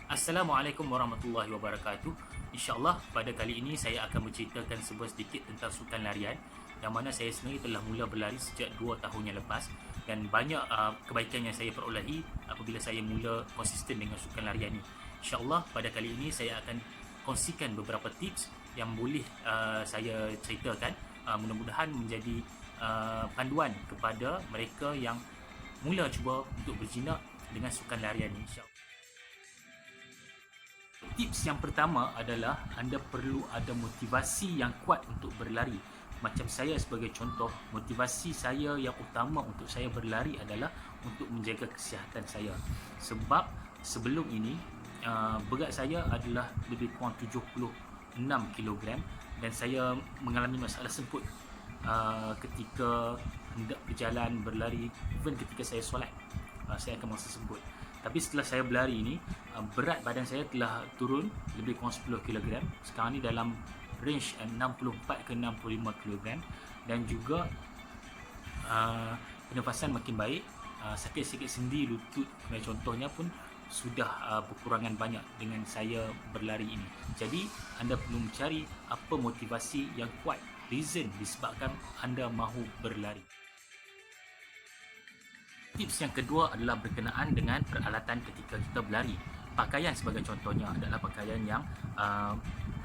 Assalamualaikum warahmatullahi wabarakatuh. InsyaAllah pada kali ini saya akan menceritakan sebuah sedikit tentang sukan larian yang mana saya sendiri telah mula berlari sejak 2 tahun yang lepas dan banyak kebaikan yang saya perolehi apabila saya mula konsisten dengan sukan larian ini. InsyaAllah pada kali ini saya akan kongsikan beberapa tips yang boleh saya ceritakan, mudah-mudahan menjadi panduan kepada mereka yang mula cuba untuk berjinak dengan sukan larian ini, insyaAllah. Tips yang pertama adalah anda perlu ada motivasi yang kuat untuk berlari. Macam saya sebagai contoh, motivasi saya yang utama untuk saya berlari adalah untuk menjaga kesihatan saya. Sebab sebelum ini berat saya adalah lebih kurang 76 kilogram dan saya mengalami masalah semput ketika hendak berjalan berlari, even ketika saya solat saya akan merasa semput. Tapi setelah saya berlari ini, berat badan saya telah turun lebih kurang 10 kg. Sekarang ni dalam range 64 ke 65 kg dan juga pernafasan makin baik. Sakit-sakit sendi lutut contohnya pun sudah berkurangan banyak dengan saya berlari ini. Jadi anda perlu mencari apa motivasi yang kuat, reason disebabkan anda mahu berlari. Tips yang kedua adalah berkenaan dengan peralatan ketika kita berlari. Pakaian sebagai contohnya adalah pakaian yang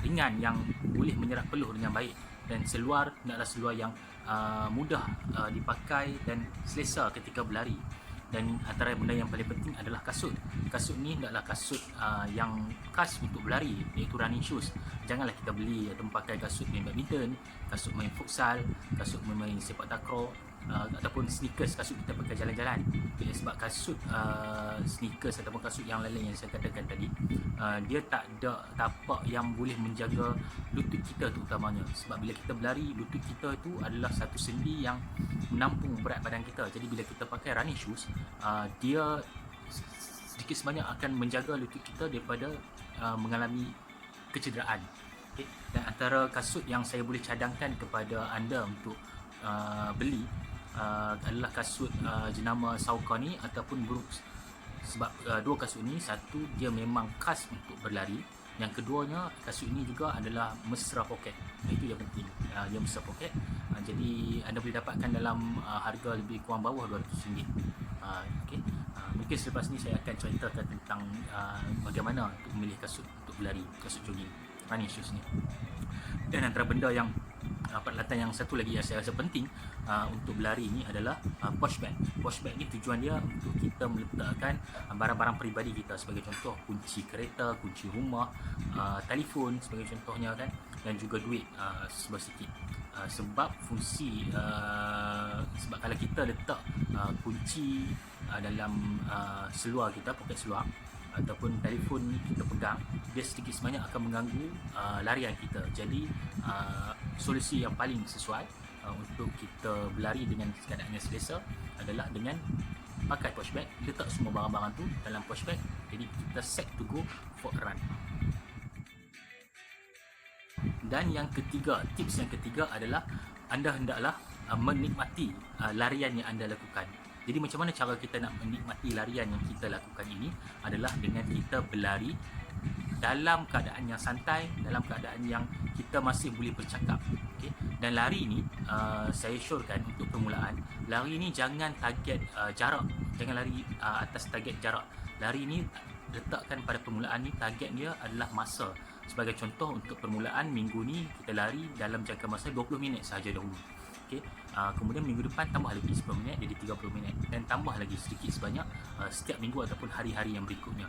ringan, yang boleh menyerap peluh dengan baik, dan seluar adalah seluar yang mudah dipakai dan selesa ketika berlari. Dan antara benda yang paling penting adalah kasut. Kasut ni adalah kasut yang khas untuk berlari, iaitu running shoes. Janganlah kita beli atau pakai kasut main badminton, kasut main futsal, kasut main sepak takraw, ataupun sneakers, kasut kita pakai jalan-jalan. Sebab kasut sneakers ataupun kasut yang lain yang saya katakan tadi, dia tak ada tapak yang boleh menjaga lutut kita terutamanya. Sebab bila kita berlari, lutut kita itu adalah satu sendi yang menampung berat badan kita. Jadi bila kita pakai running shoes, dia sedikit sebanyak akan menjaga lutut kita daripada mengalami kecederaan. Okay. Dan antara kasut yang saya boleh cadangkan kepada anda untuk beli adalah kasut jenama Saucony ataupun Brooks. Sebab dua kasut ini, satu dia memang khas untuk berlari, yang keduanya kasut ini juga adalah mesra poket. Itu yang penting, dia mesra poket. Jadi anda boleh dapatkan dalam harga lebih kurang bawah RM200. Okay. Mungkin selepas ni saya akan ceritakan tentang bagaimana untuk memilih kasut untuk berlari, kasut jogging, running shoes ni. Dan antara benda yang peralatan yang satu lagi yang saya rasa penting untuk berlari ni adalah pouch bag. Pouch bag ni tujuan dia untuk kita meletakkan barang-barang peribadi kita, sebagai contoh kunci kereta, kunci rumah, telefon sebagai contohnya kan, dan juga duit sebelah sikit. Sebab fungsi sebab kalau kita letak kunci dalam seluar kita, poket seluar, ataupun telefon kita pegang, dia sedikit sebanyak akan mengganggu larian kita. Jadi solusi yang paling sesuai untuk kita berlari dengan keadaan yang selesa adalah dengan pakai pouch bag, letak semua barang-barang tu dalam pouch bag. Jadi kita set to go for a run. Dan yang ketiga, tips yang ketiga adalah anda hendaklah menikmati larian yang anda lakukan. Jadi macam mana cara kita nak menikmati larian yang kita lakukan ini adalah dengan kita berlari dalam keadaan yang santai, dalam keadaan yang kita masih boleh bercakap. Okay? Dan lari ni saya syorkan untuk permulaan, lari ni jangan target jarak, jangan lari atas target jarak. Lari ni letakkan pada permulaan ni, target dia adalah masa. Sebagai contoh, untuk permulaan minggu ni kita lari dalam jangka masa 20 minit sahaja dahulu. Okay. Kemudian minggu depan tambah lagi 10 minit jadi 30 minit, dan tambah lagi sedikit sebanyak setiap minggu ataupun hari-hari yang berikutnya.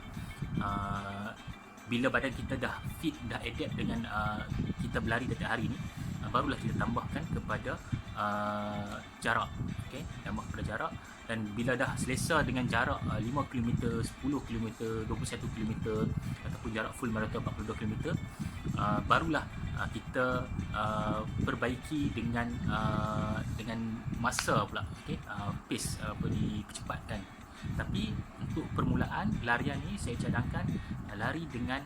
Bila badan kita dah fit, dah adapt dengan kita berlari setiap hari ni, barulah kita tambahkan kepada jarak. Okay, tambah kepada jarak. Dan bila dah selesa dengan jarak 5 km, 10 km, 21 km ataupun jarak full marathon 42 km, barulah kita perbaiki dengan masa pula. Okay, pace dicepatkan. Tapi untuk permulaan larian ni saya cadangkan lari dengan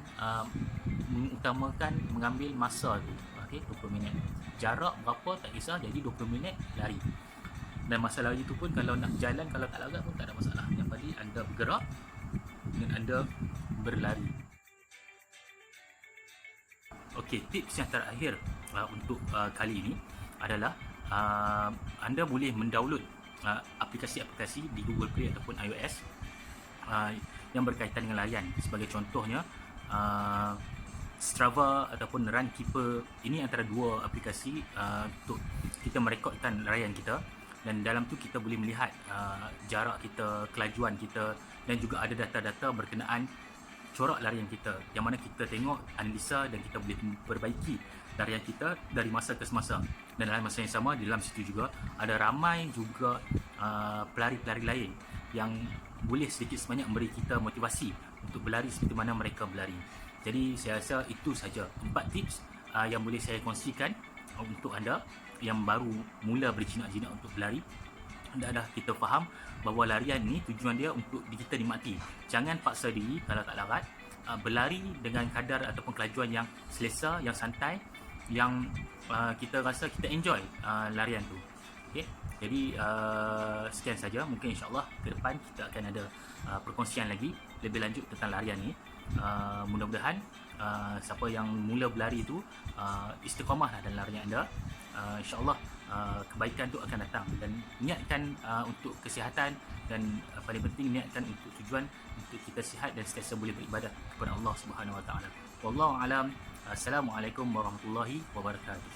mengutamakan mengambil masa tu. Okay, 20 minit. Jarak berapa tak kisah, jadi 20 minit lari. Dan masa lari tu pun kalau nak jalan, kalau tak larat pun tak ada masalah. Yang penting anda bergerak dan anda berlari. Okey, tips yang terakhir untuk kali ini adalah anda boleh mendownload aplikasi-aplikasi di Google Play ataupun iOS yang berkaitan dengan larian. Sebagai contohnya Strava ataupun Runkeeper. Ini antara dua aplikasi untuk kita merekodkan larian kita, dan dalam tu kita boleh melihat jarak kita, kelajuan kita, dan juga ada data-data berkenaan corak larian kita, yang mana kita tengok, analisa, dan kita boleh perbaiki larian kita dari masa ke semasa. Dan dalam masa yang sama, di dalam situ juga ada ramai juga pelari-pelari lain yang boleh sedikit sebanyak memberi kita motivasi untuk berlari seperti mana mereka berlari. Jadi saya rasa itu saja 4 tips yang boleh saya kongsikan untuk anda yang baru mula berjinak-jinak untuk berlari. Dah kita faham bahawa larian ni tujuan dia untuk kita nikmati. Jangan paksa diri kalau tak larat. Berlari dengan kadar ataupun kelajuan yang selesa, yang santai, yang kita rasa kita enjoy larian tu. Okay? Jadi sekian saja. Mungkin insyaAllah ke depan kita akan ada perkongsian lagi lebih lanjut tentang larian ni. Mudah-mudahan siapa yang mula berlari tu istiqamah dalam larian anda. InsyaAllah kebaikan tu akan datang, dan niatkan untuk kesihatan, dan paling penting niatkan untuk tujuan untuk kita sihat dan sentiasa boleh beribadah kepada Allah Subhanahu Wa Taala. Wallahu alam. Assalamualaikum warahmatullahi wabarakatuh.